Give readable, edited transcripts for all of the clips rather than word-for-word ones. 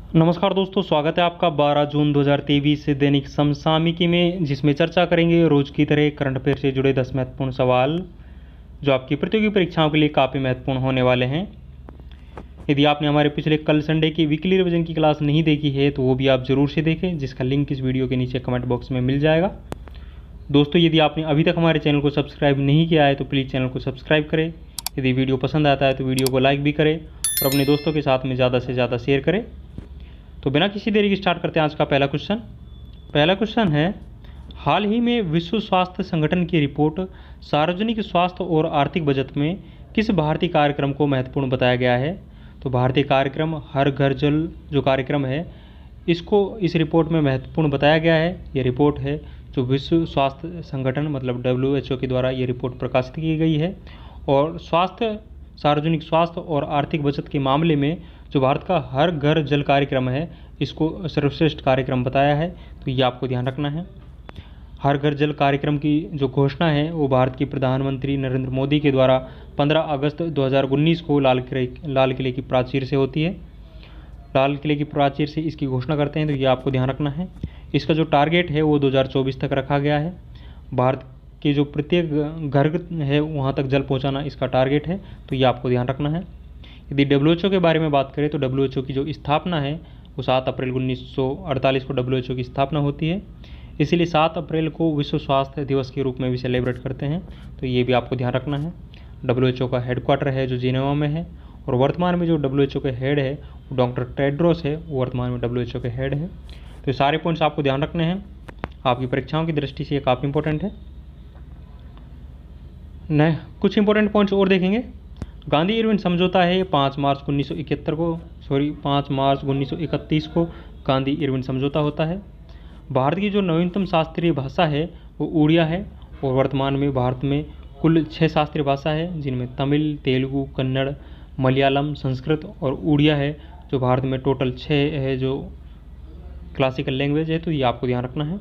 नमस्कार दोस्तों, स्वागत है आपका 12 जून 2023 से दैनिक समसामयिकी में, जिसमें चर्चा करेंगे रोज की तरह करंट अफेयर से जुड़े 10 महत्वपूर्ण सवाल जो आपकी प्रतियोगी परीक्षाओं के लिए काफ़ी महत्वपूर्ण होने वाले हैं। यदि आपने हमारे पिछले कल संडे की वीकली रिवीजन की क्लास नहीं देखी है तो वो भी आप ज़रूर से देखें, जिसका लिंक इस वीडियो के नीचे कमेंट बॉक्स में मिल जाएगा। दोस्तों, यदि आपने अभी तक हमारे चैनल को सब्सक्राइब नहीं किया है तो प्लीज़ चैनल को सब्सक्राइब करें। यदि वीडियो पसंद आता है तो वीडियो को लाइक भी करें और अपने दोस्तों के साथ में ज़्यादा से ज़्यादा शेयर करें। तो बिना किसी देरी के स्टार्ट करते हैं आज का पहला क्वेश्चन है, हाल ही में विश्व स्वास्थ्य संगठन की रिपोर्ट सार्वजनिक स्वास्थ्य और आर्थिक बजट में किस भारतीय कार्यक्रम को महत्वपूर्ण बताया गया है? तो भारतीय कार्यक्रम हर घर जल जो कार्यक्रम है, इसको इस रिपोर्ट में महत्वपूर्ण बताया गया है। ये रिपोर्ट है जो विश्व स्वास्थ्य संगठन मतलब WHO के द्वारा ये रिपोर्ट प्रकाशित की गई है, और सार्वजनिक स्वास्थ्य और आर्थिक बचत के मामले में जो भारत का हर घर जल कार्यक्रम है, इसको सर्वश्रेष्ठ कार्यक्रम बताया है। तो ये आपको ध्यान रखना है। हर घर जल कार्यक्रम की जो घोषणा है वो भारत के प्रधानमंत्री नरेंद्र मोदी के द्वारा 15 अगस्त 2019 को लाल किले की प्राचीर से होती है। लाल किले की प्राचीर से इसकी घोषणा करते हैं, तो ये आपको ध्यान रखना है। इसका जो टारगेट है वो 2024 तक रखा गया है। भारत के जो प्रत्येक घर है वहाँ तक जल पहुँचाना इसका टारगेट है, तो ये आपको ध्यान रखना है। यदि WHO के बारे में बात करें तो WHO की जो स्थापना है वो 7 अप्रैल 1948 को WHO की स्थापना होती है। इसीलिए 7 अप्रैल को विश्व स्वास्थ्य दिवस के रूप में भी सेलिब्रेट करते हैं, तो ये भी आपको ध्यान रखना है। WHO का हेडक्वार्टर है जो जिनेवा में है, और वर्तमान में जो WHO के हेड है वो डॉक्टर टेड्रोस है, वो वर्तमान में WHO के हेड है। तो ये सारे पॉइंट्स आपको ध्यान रखने हैं, आपकी परीक्षाओं की दृष्टि से ये काफ़ी इंपॉर्टेंट है। कुछ इंपॉर्टेंट पॉइंट्स और देखेंगे। गांधी इरविन समझौता है 5 मार्च 1931 को गांधी इरविन समझौता होता है। भारत की जो नवीनतम शास्त्रीय भाषा है वो उड़िया है, और वर्तमान में भारत में कुल 6 शास्त्रीय भाषा है, जिनमें तमिल, तेलुगु, कन्नड़, मलयालम, संस्कृत और उड़िया है, जो भारत में टोटल 6 है जो क्लासिकल लैंग्वेज है। तो ये आपको ध्यान रखना है।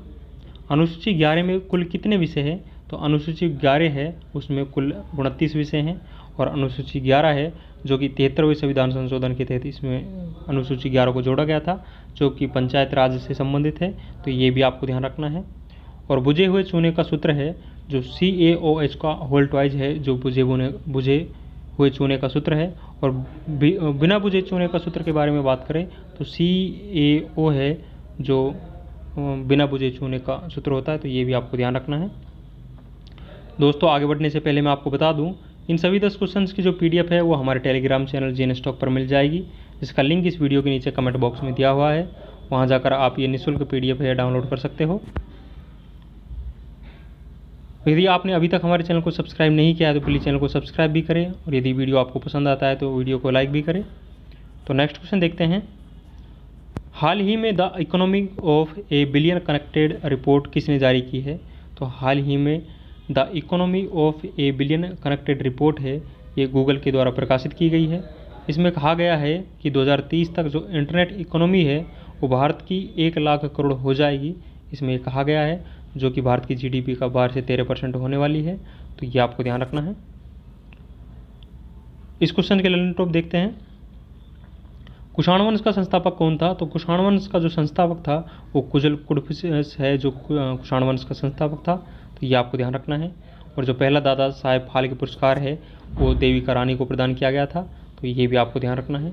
अनुसूची 11 में कुल कितने विषय हैं? तो अनुसूची 11 है उसमें कुल 29 विषय हैं, और अनुसूची 11 है जो कि 73वें संविधान संशोधन के तहत इसमें अनुसूची 11 को जोड़ा गया था, जो कि पंचायत राज से संबंधित है। तो ये भी आपको ध्यान रखना है। और बुझे हुए चूने का सूत्र है जो CaOH का होल ट्वाइज है, जो बुझे हुए चूने का सूत्र है। और बिना बुझे चूने का सूत्र के बारे में बात करें तो CaO है जो बिना बुझे चूने का सूत्र होता है। तो ये भी आपको ध्यान रखना है। दोस्तों, आगे बढ़ने से पहले मैं आपको बता दूं, इन सभी 10 क्वेश्चंस की जो PDF है वो हमारे टेलीग्राम चैनल GN स्टॉक पर मिल जाएगी, जिसका लिंक इस वीडियो के नीचे कमेंट बॉक्स में दिया हुआ है। वहां जाकर आप ये निःशुल्क PDF है डाउनलोड कर सकते हो। यदि आपने अभी तक हमारे चैनल को सब्सक्राइब नहीं किया है तो प्लीज़ चैनल को सब्सक्राइब भी करें, और यदि वीडियो आपको पसंद आता है तो वीडियो को लाइक भी करें। तो नेक्स्ट क्वेश्चन देखते हैं। हाल ही में the economy of A billion connected report किसने जारी की है? तो हाल ही में the economy of A billion connected report है, ये गूगल के द्वारा प्रकाशित की गई है। इसमें कहा गया है कि 2030 तक जो इंटरनेट इकोनॉमी है वो भारत की 1 लाख करोड़ हो जाएगी। इसमें कहा गया है, जो कि भारत की GDP का 12 से 13% होने वाली है। तो ये आपको ध्यान रखना है। इस क्वेश्चन के लर्निंग टॉप देखते हैं। कुषाण वंश का संस्थापक कौन था? तो कुषाण वंश का जो संस्थापक था वो कुजल कुडफिस है, जो कुषाण वंश का संस्थापक था। तो ये आपको ध्यान रखना है। और जो पहला दादा साहेब फाल्के पुरस्कार है वो देविका रानी को प्रदान किया गया था। तो ये भी आपको ध्यान रखना है।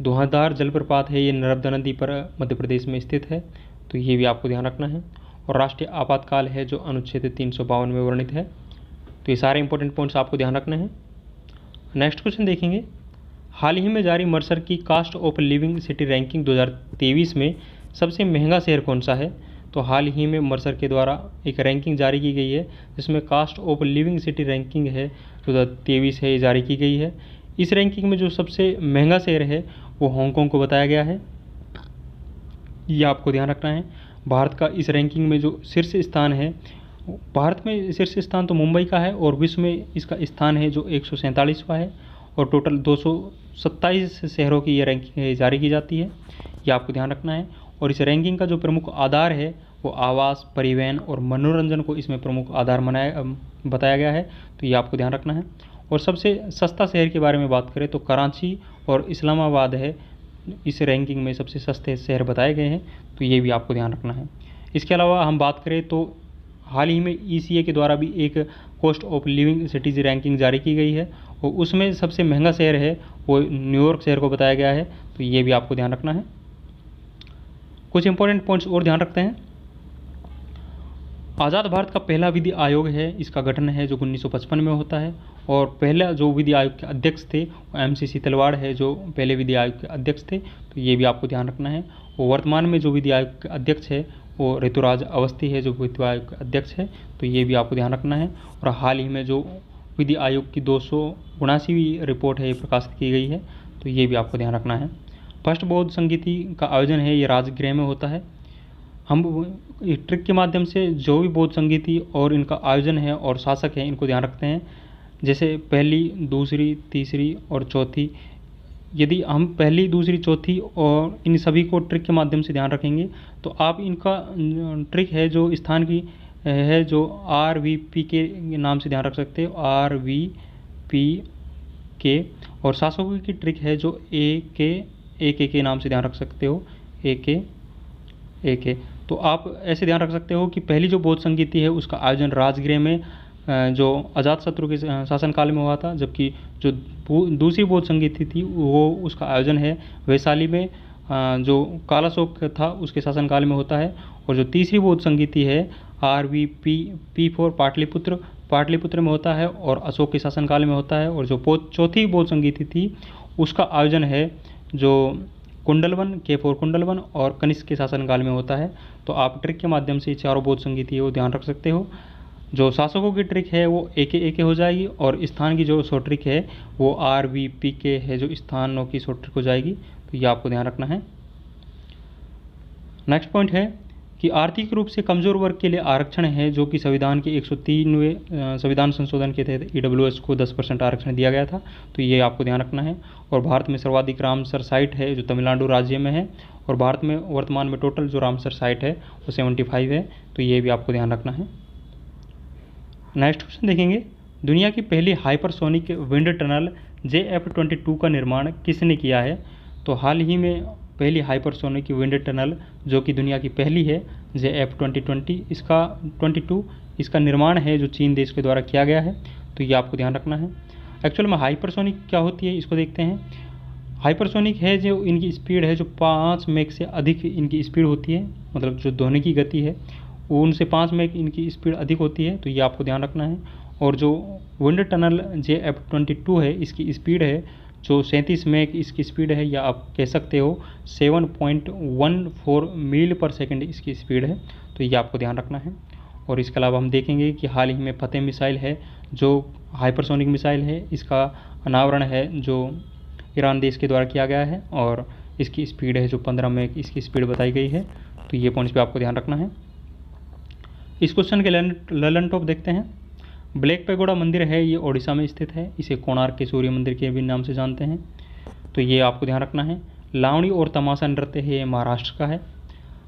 धुआंधार जलप्रपात है, ये नर्मदा नदी पर मध्य प्रदेश में स्थित है। तो ये भी आपको ध्यान रखना है। और राष्ट्रीय आपातकाल है जो अनुच्छेद 352 में वर्णित है। तो ये सारे इंपॉर्टेंट पॉइंट्स आपको ध्यान रखने हैं। नेक्स्ट क्वेश्चन देखेंगे। हाल ही में जारी मर्सर की cost of living city ranking 2023 में सबसे महंगा शहर कौन सा है? तो हाल ही में मर्सर के द्वारा एक रैंकिंग जारी की गई है, जिसमें cost of living city ranking है 2023 है, ये जारी की गई है। इस रैंकिंग में जो सबसे महंगा शहर है वो हांगकांग को बताया गया है। ये आपको ध्यान रखना है। भारत का इस रैंकिंग में जो शीर्ष स्थान है, भारत में शीर्ष स्थान तो मुंबई का है, और विश्व में इसका स्थान है जो 147वां है, और टोटल 227 शहरों की ये रैंकिंग जारी की जाती है। ये आपको ध्यान रखना है। और इस रैंकिंग का जो प्रमुख आधार है वो आवास, परिवहन और मनोरंजन को इसमें प्रमुख आधार बताया गया है। तो ये आपको ध्यान रखना है। और सबसे सस्ता शहर के बारे में बात करें तो कराची और इस्लामाबाद है इस रैंकिंग में सबसे सस्ते शहर बताए गए हैं, तो ये भी आपको ध्यान रखना है। इसके अलावा हम बात करें तो हाल ही में ECA के द्वारा भी एक cost of living cities ranking जारी की गई है और उसमें सबसे महंगा शहर है वो न्यूयॉर्क शहर को बताया गया है, तो ये भी आपको ध्यान रखना है। कुछ इंपॉर्टेंट पॉइंट्स और ध्यान रखते हैं। आज़ाद भारत का पहला विधि आयोग है, इसका गठन है जो 1955 में होता है और पहला जो विधि आयोग के अध्यक्ष थे वो MCC तलवाड़ है जो पहले विधि आयोग के अध्यक्ष थे, तो ये भी आपको ध्यान रखना है। और वर्तमान में जो विधि आयोग के अध्यक्ष है वो ऋतुराज अवस्थी है जो विधि आयोग के अध्यक्ष है, तो ये भी आपको ध्यान रखना है। और हाल ही में जो विधि आयोग की 279वीं रिपोर्ट है ये प्रकाशित की गई है, तो ये भी आपको ध्यान रखना है। फर्स्ट बौद्ध संगीति का आयोजन है ये राजगृह में होता है। हम ट्रिक के माध्यम से जो भी बौद्ध संगीति और इनका आयोजन है और शासक है इनको ध्यान रखते हैं, जैसे पहली, दूसरी, तीसरी और चौथी। यदि हम पहली, दूसरी, चौथी और इन सभी को ट्रिक के माध्यम से ध्यान रखेंगे तो आप इनका ट्रिक है जो स्थान की है जो RVP के नाम से ध्यान रख सकते हो, RVP और शासकों की ट्रिक है जो AK के नाम से ध्यान रख सकते हो, AK। तो आप ऐसे ध्यान रख सकते हो कि पहली जो बौद्ध संगीति है उसका आयोजन राजगृह में जो अजातशत्रु के शासनकाल में हुआ था, जबकि जो दूसरी बौद्ध संगीति थी वो उसका आयोजन है वैशाली में जो कालाशोक था उसके शासनकाल में होता है। और जो तीसरी बौद्ध संगीति है RVP4 पाटलिपुत्र में होता है और अशोक के शासनकाल में होता है। और जो चौथी बौद्ध संगीति थी उसका आयोजन है जो कुंडलवन K4 कुंडलवन और कनिष्क के शासनकाल में होता है। तो आप ट्रिक के माध्यम से चारों बौद्ध संगीति है वो ध्यान रख सकते हो। जो शासकों की ट्रिक है वो AK हो जाएगी और स्थान की जो शॉर्ट ट्रिक है वो RVP है जो स्थानों की शॉर्ट ट्रिक हो जाएगी, तो ये आपको ध्यान रखना है। नेक्स्ट पॉइंट है कि आर्थिक रूप से कमजोर वर्ग के लिए आरक्षण है जो कि संविधान के 103वें संविधान संशोधन के तहत EWS को 10% आरक्षण दिया गया था, तो ये आपको ध्यान रखना है। और भारत में सर्वाधिक रामसर साइट है जो तमिलनाडु राज्य में है और भारत में वर्तमान में टोटल जो रामसर साइट है वो 75 है, तो ये भी आपको ध्यान रखना है। नेक्स्ट क्वेश्चन देखेंगे, दुनिया की पहली हाइपरसोनिक विंड टनल JF-22 का निर्माण किसने किया है? तो हाल ही में पहली हाइपरसोनिक विंड टनल जो कि दुनिया की पहली है JF-22 इसका निर्माण है जो चीन देश के द्वारा किया गया है, तो ये आपको ध्यान रखना है। एक्चुअल में हाइपरसोनिक क्या होती है इसको देखते हैं। हाइपरसोनिक है जो इनकी स्पीड है जो 5 मैक से अधिक इनकी स्पीड होती है, मतलब जो ध्वनि की गति है वो उनसे 5 मैक इनकी स्पीड अधिक होती है, तो ये आपको ध्यान रखना है। और जो विंड टनल JF-22 है इसकी स्पीड है जो 37 मैक इसकी स्पीड है, या आप कह सकते हो 7.14 मील पर सेकंड इसकी स्पीड है, तो ये आपको ध्यान रखना है। और इसके अलावा हम देखेंगे कि हाल ही में फतेह मिसाइल है जो हाइपरसोनिक मिसाइल है, इसका अनावरण है जो ईरान देश के द्वारा किया गया है और इसकी स्पीड है जो 15 मैक इसकी स्पीड बताई गई है, तो ये पॉइंट्स पे आपको ध्यान रखना है। इस क्वेश्चन के ललन टॉप देखते हैं। ब्लैक पैगोडा मंदिर है ये ओडिशा में स्थित है, इसे कोणार्क के सूर्य मंदिर के भी नाम से जानते हैं, तो ये आपको ध्यान रखना है। लावणी और तमाशा नृत्य है ये महाराष्ट्र का है।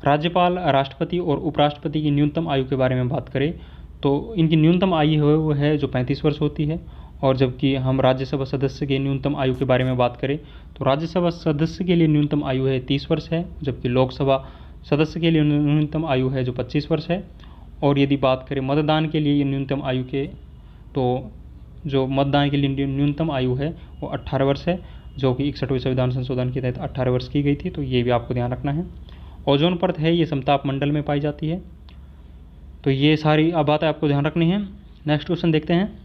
राज्यपाल, राष्ट्रपति और उपराष्ट्रपति की न्यूनतम आयु के बारे में बात करें तो इनकी न्यूनतम आयु है वो है जो 35 वर्ष होती है। और जबकि हम राज्यसभा सदस्य के न्यूनतम आयु के बारे में बात करें तो राज्यसभा सदस्य के लिए न्यूनतम आयु है 30 वर्ष है, जबकि लोकसभा सदस्य के लिए न्यूनतम आयु है जो 25 वर्ष है। और यदि बात करें मतदान के लिए न्यूनतम आयु के, तो जो मतदान के लिए न्यूनतम आयु है वो 18 वर्ष है, जो कि 61वें संविधान संशोधन के तहत 18 वर्ष की गई थी, तो ये भी आपको ध्यान रखना है। ओजोन परत है ये समताप मंडल में पाई जाती है, तो ये सारी बातें आपको ध्यान रखनी है। नेक्स्ट क्वेश्चन देखते हैं।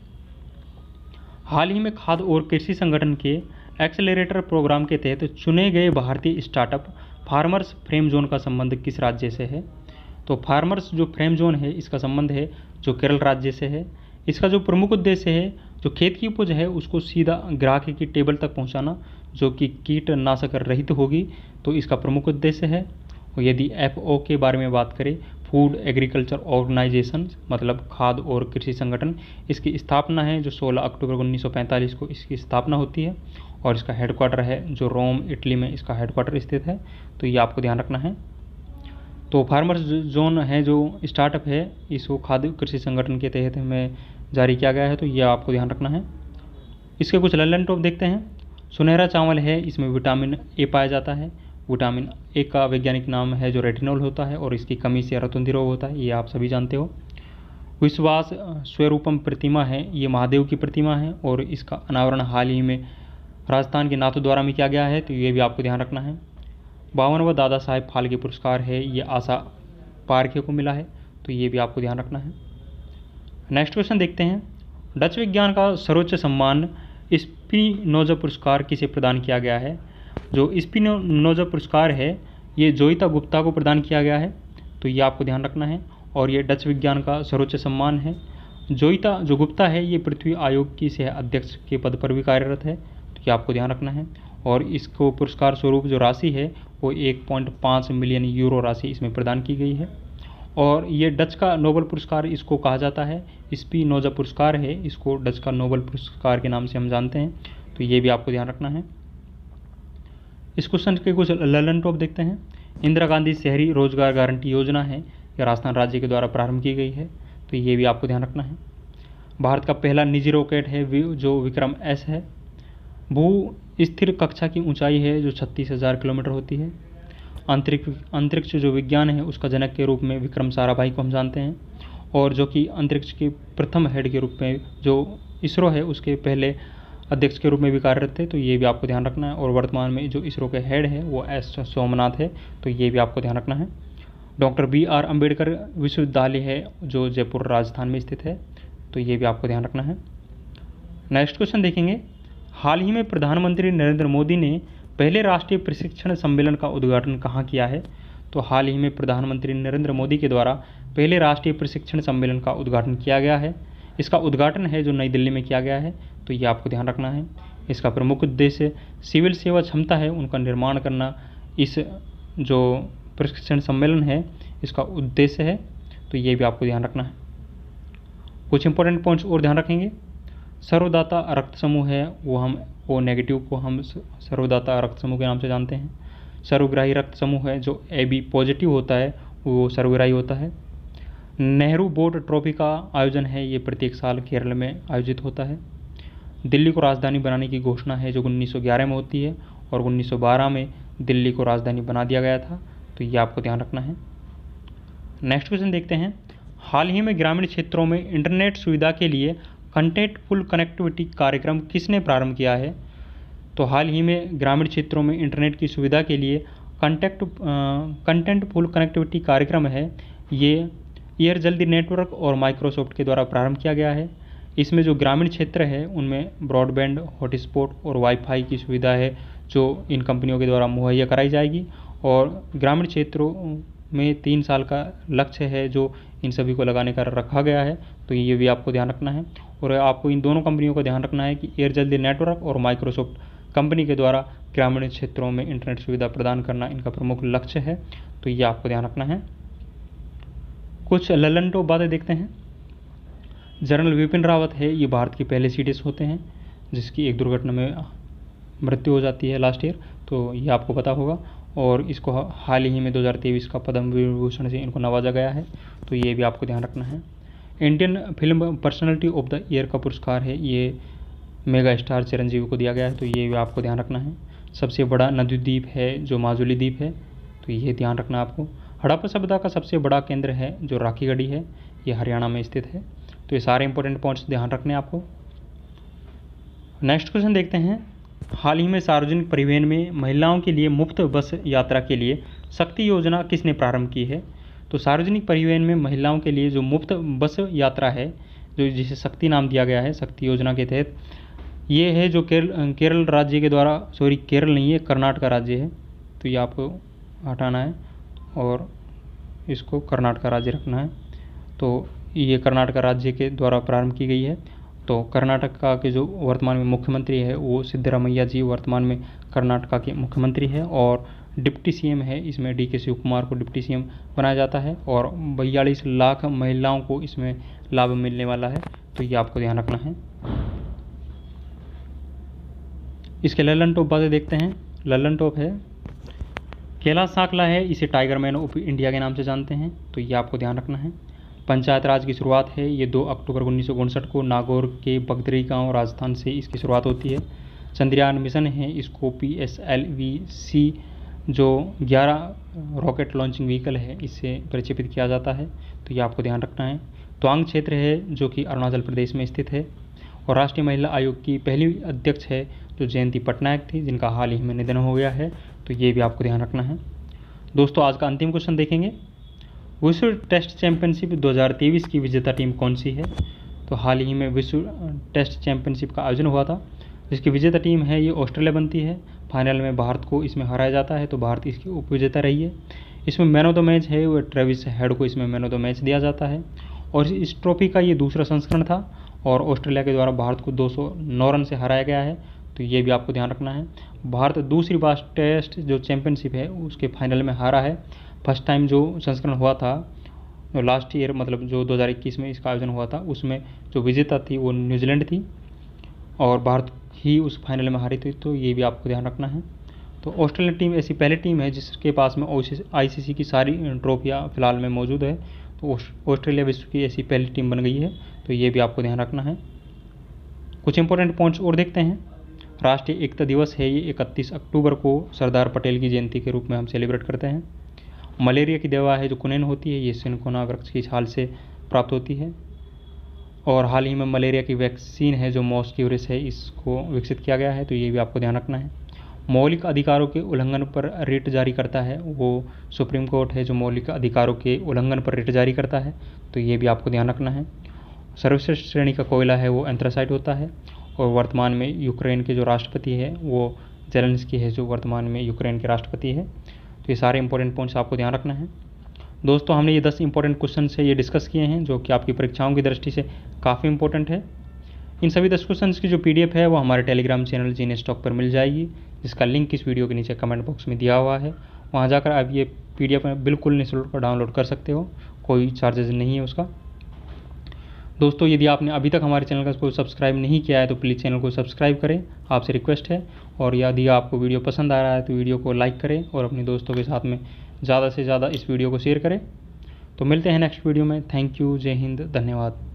हाल ही में खाद्य और कृषि संगठन के एक्सेलरेटर प्रोग्राम के तहत चुने गए भारतीय स्टार्टअप फार्मर्स फ्रेम जोन का संबंध किस राज्य से है? तो फार्मर्स जो फ्रेम जोन है इसका संबंध है जो केरल राज्य से है। इसका जो प्रमुख उद्देश्य है जो खेत की उपज है उसको सीधा ग्राहक की टेबल तक पहुंचाना जो कि कीटनाशक रहित होगी, तो इसका प्रमुख उद्देश्य है। और यदि FO के बारे में बात करें, फूड एग्रीकल्चर ऑर्गेनाइजेशन मतलब खाद्य और कृषि संगठन, इसकी स्थापना है जो 16 अक्टूबर 1945 को इसकी स्थापना होती है और इसका हेडक्वार्टर है जो रोम इटली में इसका हेडक्वार्टर स्थित है, तो ये आपको ध्यान रखना है। तो फार्मर्स जोन है जो स्टार्टअप है इसको खाद्य कृषि संगठन के तहत में जारी किया गया है, तो यह आपको ध्यान रखना है। इसके कुछ ललन टॉप देखते हैं। सुनहरा चावल है, इसमें विटामिन ए पाया जाता है। विटामिन ए का वैज्ञानिक नाम है जो रेटिनॉल होता है और इसकी कमी से रतुंधी रोग होता है, ये आप सभी जानते हो। विश्वास स्वरूपम प्रतिमा है, ये महादेव की प्रतिमा है और इसका अनावरण हाल ही में राजस्थान के नाथद्वारा में किया गया है, तो ये भी आपको ध्यान रखना है। 52वां दादा साहेब फाल्के पुरस्कार है, ये आशा पारखे को मिला है, तो ये भी आपको ध्यान रखना है। नेक्स्ट क्वेश्चन देखते हैं। डच विज्ञान का सर्वोच्च सम्मान स्पिनोजा पुरस्कार किसे प्रदान किया गया है? जो स्पिनोजा पुरस्कार है ये जोइता गुप्ता को प्रदान किया गया है, तो ये आपको ध्यान रखना है और ये डच विज्ञान का सर्वोच्च सम्मान है। जोइता जो गुप्ता है ये पृथ्वी आयोग की सह अध्यक्ष के पद पर भी कार्यरत है, तो ये आपको ध्यान रखना है। और इसको पुरस्कार स्वरूप जो राशि है वो 1.5 मिलियन यूरो राशि इसमें प्रदान की गई है। और ये डच का नोबेल पुरस्कार इसको कहा जाता है, स्पिनोजा पुरस्कार है, इसको डच का नोबेल पुरस्कार के नाम से हम जानते हैं, तो ये भी आपको ध्यान रखना है। इस क्वेश्चन के कुछ ललन टॉप देखते हैं। इंदिरा गांधी शहरी रोजगार गारंटी योजना है, यह राजस्थान राज्य के द्वारा प्रारंभ की गई है, तो ये भी आपको ध्यान रखना है। भारत का पहला निजी रॉकेट है जो विक्रम एस है। भू स्थिर कक्षा की ऊंचाई है जो 36,000 किलोमीटर होती है। अंतरिक्ष जो विज्ञान है उसका जनक के रूप में विक्रम साराभाई को हम जानते हैं, और जो कि अंतरिक्ष के प्रथम हेड के रूप में जो इसरो है उसके पहले अध्यक्ष के रूप में भी कार्यरत थे, तो ये भी आपको ध्यान रखना है। और वर्तमान में जो इसरो के हेड है वो एस सोमनाथ है, तो ये भी आपको ध्यान रखना है। डॉक्टर BR अम्बेडकर विश्वविद्यालय है जो जयपुर राजस्थान में स्थित है, तो ये भी आपको ध्यान रखना है। नेक्स्ट क्वेश्चन देखेंगे। हाल ही में प्रधानमंत्री नरेंद्र मोदी ने पहले राष्ट्रीय प्रशिक्षण सम्मेलन का उद्घाटन कहाँ किया है? तो हाल ही में प्रधानमंत्री नरेंद्र मोदी के द्वारा पहले राष्ट्रीय प्रशिक्षण सम्मेलन का उद्घाटन किया गया है। इसका उद्घाटन है जो नई दिल्ली में किया गया है, तो ये आपको ध्यान रखना है। इसका प्रमुख उद्देश्य सिविल सेवा क्षमता है उनका निर्माण करना, इस जो प्रशिक्षण सम्मेलन है इसका उद्देश्य है, तो ये भी आपको ध्यान रखना है। कुछ इंपॉर्टेंट पॉइंट्स और ध्यान रखेंगे। सर्वदाता रक्त समूह है वो नेगेटिव को हम सर्वदाता रक्त समूह के नाम से जानते हैं। सर्वग्राही रक्त समूह है जो AB पॉजिटिव होता है वो सर्वग्राही होता है। नेहरू बोट ट्रॉफी का आयोजन है ये प्रत्येक साल केरल में आयोजित होता है। दिल्ली को राजधानी बनाने की घोषणा है जो 1911 में होती है और 1912 में दिल्ली को राजधानी बना दिया गया था, तो ये आपको ध्यान रखना है। नेक्स्ट क्वेश्चन देखते हैं। हाल ही में ग्रामीण क्षेत्रों में इंटरनेट सुविधा के लिए कंटेंटफुल कनेक्टिविटी कार्यक्रम किसने प्रारंभ किया है? तो हाल ही में ग्रामीण क्षेत्रों में इंटरनेट की सुविधा के लिए कंटेंटफुल कनेक्टिविटी कार्यक्रम है, ये एयर जल्दी नेटवर्क और माइक्रोसॉफ्ट के द्वारा प्रारंभ किया गया है। इसमें जो ग्रामीण क्षेत्र है उनमें ब्रॉडबैंड, हॉटस्पॉट और वाईफाई की सुविधा है जो इन कंपनियों के द्वारा मुहैया कराई जाएगी, और ग्रामीण क्षेत्रों में 3 साल का लक्ष्य है जो इन सभी को लगाने का रखा गया है, तो ये भी आपको ध्यान रखना है। और आपको इन दोनों कंपनियों का ध्यान रखना है कि एयर जल्दी नेटवर्क और माइक्रोसॉफ्ट कंपनी के द्वारा ग्रामीण क्षेत्रों में इंटरनेट सुविधा प्रदान करना इनका प्रमुख लक्ष्य है, तो ये आपको ध्यान रखना है। कुछ ललन टॉप बातें देखते हैं। जनरल विपिन रावत है ये भारत के पहले CDS होते हैं जिसकी एक दुर्घटना में मृत्यु हो जाती है लास्ट ईयर, तो ये आपको पता होगा। और इसको हाल ही में 2023 का पद्म विभूषण से इनको नवाजा गया है, तो ये भी आपको ध्यान रखना है। Indian film personality of the year का पुरस्कार है ये मेगा स्टार चिरंजीवी को दिया गया है, तो ये भी आपको ध्यान रखना है। सबसे बड़ा नदी द्वीप है जो माजुली द्वीप है, तो ये ध्यान रखना आपको। हड़प्पा सभ्यता का सबसे बड़ा केंद्र है जो राखीगढ़ी है, ये हरियाणा में स्थित है, तो ये सारे इंपॉर्टेंट पॉइंट्स ध्यान रखने आपको। नेक्स्ट क्वेश्चन देखते हैं। हाल ही में सार्वजनिक परिवहन में महिलाओं के लिए मुफ्त बस यात्रा के लिए शक्ति योजना किसने प्रारंभ की है? तो सार्वजनिक परिवहन में महिलाओं के लिए जो मुफ्त बस यात्रा है जो जिसे शक्ति नाम दिया गया है शक्ति योजना के तहत, ये है जो केरल राज्य के द्वारा, सॉरी केरल नहीं है कर्नाटक राज्य है, तो ये आपको हटाना है और इसको कर्नाटक राज्य रखना है। तो ये कर्नाटक राज्य के द्वारा प्रारंभ की गई है। तो कर्नाटक के जो वर्तमान में मुख्यमंत्री है वो सिद्धरामैया जी वर्तमान में कर्नाटक के मुख्यमंत्री है, और डिप्टी CM है इसमें DK शिवकुमार को डिप्टी CM बनाया जाता है, और 42 लाख महिलाओं को इसमें लाभ मिलने वाला है, तो ये आपको ध्यान रखना है। इसके ललन टॉप बातें देखते हैं। ललन टॉप है कैलाश सांकला है, इसे टाइगर मैन ऑफ इंडिया के नाम से जानते हैं, तो ये आपको ध्यान रखना है। पंचायत राज की शुरुआत है ये 2 अक्टूबर 1959 को नागौर के बगदरी गांव राजस्थान से इसकी शुरुआत होती है। चंद्रयान मिशन है इसको PSLV-C जो 11 रॉकेट लॉन्चिंग व्हीकल है इससे प्रक्षेपित किया जाता है, तो ये आपको ध्यान रखना है। तवांग क्षेत्र है जो कि अरुणाचल प्रदेश में स्थित है, और राष्ट्रीय महिला आयोग की पहली अध्यक्ष है जो जयंती पटनायक थी, जिनका हाल ही में निधन हो गया है, तो ये भी आपको ध्यान रखना है। दोस्तों आज का अंतिम क्वेश्चन देखेंगे, विश्व टेस्ट चैंपियनशिप 2023 की विजेता टीम कौन सी है? तो हाल ही में विश्व टेस्ट चैंपियनशिप का आयोजन हुआ था, जिसकी विजेता टीम है ये ऑस्ट्रेलिया बनती है। फाइनल में भारत को इसमें हराया जाता है, तो भारत इसकी उपविजेता रही है। इसमें मैन ऑफ द मैच है वो ट्रेविस हेड को इसमें मैन ऑफ द मैच दिया जाता है, और इस ट्रॉफी का ये दूसरा संस्करण था, और ऑस्ट्रेलिया के द्वारा भारत को 209 रन से हराया गया है, तो ये भी आपको ध्यान रखना है। भारत दूसरी बार टेस्ट जो चैंपियनशिप है उसके फाइनल में हारा है। फर्स्ट टाइम जो संस्करण हुआ था लास्ट ईयर, मतलब जो 2021 में इसका आयोजन हुआ था, उसमें जो विजेता थी वो न्यूजीलैंड थी, और भारत ही उस फाइनल में हारी थी, तो ये भी आपको ध्यान रखना है। तो ऑस्ट्रेलियन टीम ऐसी पहली टीम है जिसके पास में ICC की सारी ट्रॉफियाँ फिलहाल में मौजूद है, तो ऑस्ट्रेलिया विश्व की ऐसी पहली टीम बन गई है, तो ये भी आपको ध्यान रखना है। कुछ इंपॉर्टेंट पॉइंट्स और देखते हैं। राष्ट्रीय एकता दिवस है ये 31 अक्टूबर को सरदार पटेल की जयंती के रूप में हम सेलिब्रेट करते हैं। मलेरिया की दवा है जो कुनैन होती है, ये सिनकोना वृक्ष की छाल से प्राप्त होती है, और हाल ही में मलेरिया की वैक्सीन है जो मॉस्क्यूरिस है इसको विकसित किया गया है, तो ये भी आपको ध्यान रखना है। मौलिक अधिकारों के उल्लंघन पर रिट जारी करता है वो सुप्रीम कोर्ट है जो मौलिक अधिकारों के उल्लंघन पर रिट जारी करता है, तो ये भी आपको ध्यान रखना है। सर्वश्रेष्ठ श्रेणी का कोयला है वो एंथ्रासाइट होता है, और वर्तमान में यूक्रेन के जो राष्ट्रपति है वो जेलेंस्की है जो वर्तमान में यूक्रेन के राष्ट्रपति है, तो ये सारे इंपॉर्टेंट पॉइंट्स आपको ध्यान रखना है। दोस्तों हमने ये 10 इंपॉर्टेंट क्वेश्चन है ये डिस्कस किए हैं जो कि आपकी परीक्षाओं की दृष्टि से काफ़ी इंपॉर्टेंट है। इन सभी 10 क्वेश्चन की जो PDF है वो हमारे टेलीग्राम चैनल जीनियस टॉक पर मिल जाएगी, जिसका लिंक इस वीडियो के नीचे कमेंट बॉक्स में दिया हुआ है। वहाँ जाकर आप ये PDF बिल्कुल निःशुल्क डाउनलोड कर सकते हो, कोई चार्जेस नहीं है उसका। दोस्तों यदि आपने अभी तक हमारे चैनल को सब्सक्राइब नहीं किया है तो प्लीज़ चैनल को सब्सक्राइब करें, आपसे रिक्वेस्ट है। और यदि आपको वीडियो पसंद आ रहा है तो वीडियो को लाइक करें और अपने दोस्तों के साथ में ज़्यादा से ज़्यादा इस वीडियो को शेयर करें। तो मिलते हैं नेक्स्ट वीडियो में। थैंक यू, जय हिंद, धन्यवाद।